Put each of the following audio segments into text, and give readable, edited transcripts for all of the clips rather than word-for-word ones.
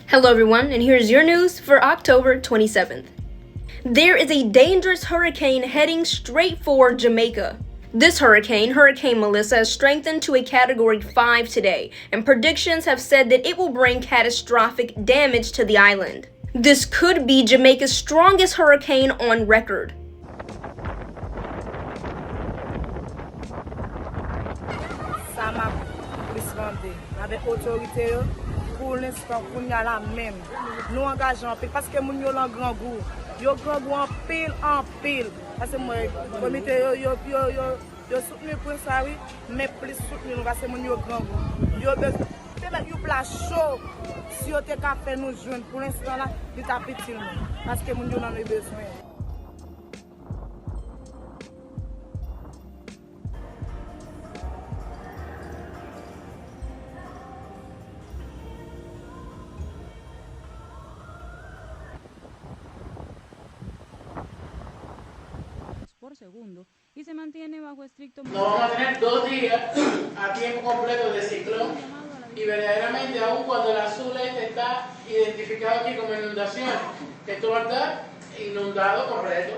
Hello everyone, and here's your news for October 27th. There is a dangerous hurricane heading straight for Jamaica. This hurricane, Hurricane Melissa, has strengthened to a Category 5 today, and predictions have said that it will bring catastrophic damage to the island. This could be Jamaica's strongest hurricane on record. Pour l'instant, on y a la même. Nous engageons en pile parce que nous avons un grand goût. Yo grand goût en pile. Parce que moi, le comité yo soutenu pour ça, oui, mais plus soutenu nous parce que nous avons grand goût. Yo besoin de mettre une place chaud. Si on te fait nous joindre pour l'instant là, il t'a petit parce que nous avons besoin. Por segundo y se mantiene bajo estricto. No vamos a tener 2 días a tiempo completo de ciclón y verdaderamente aún cuando el azul está identificado aquí como inundación, esto va a estar inundado completo.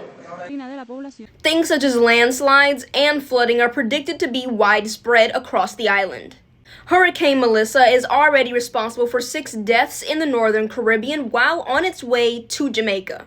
Things such as landslides and flooding are predicted to be widespread across the island. Hurricane Melissa is already responsible for 6 deaths in the northern Caribbean while on its way to Jamaica.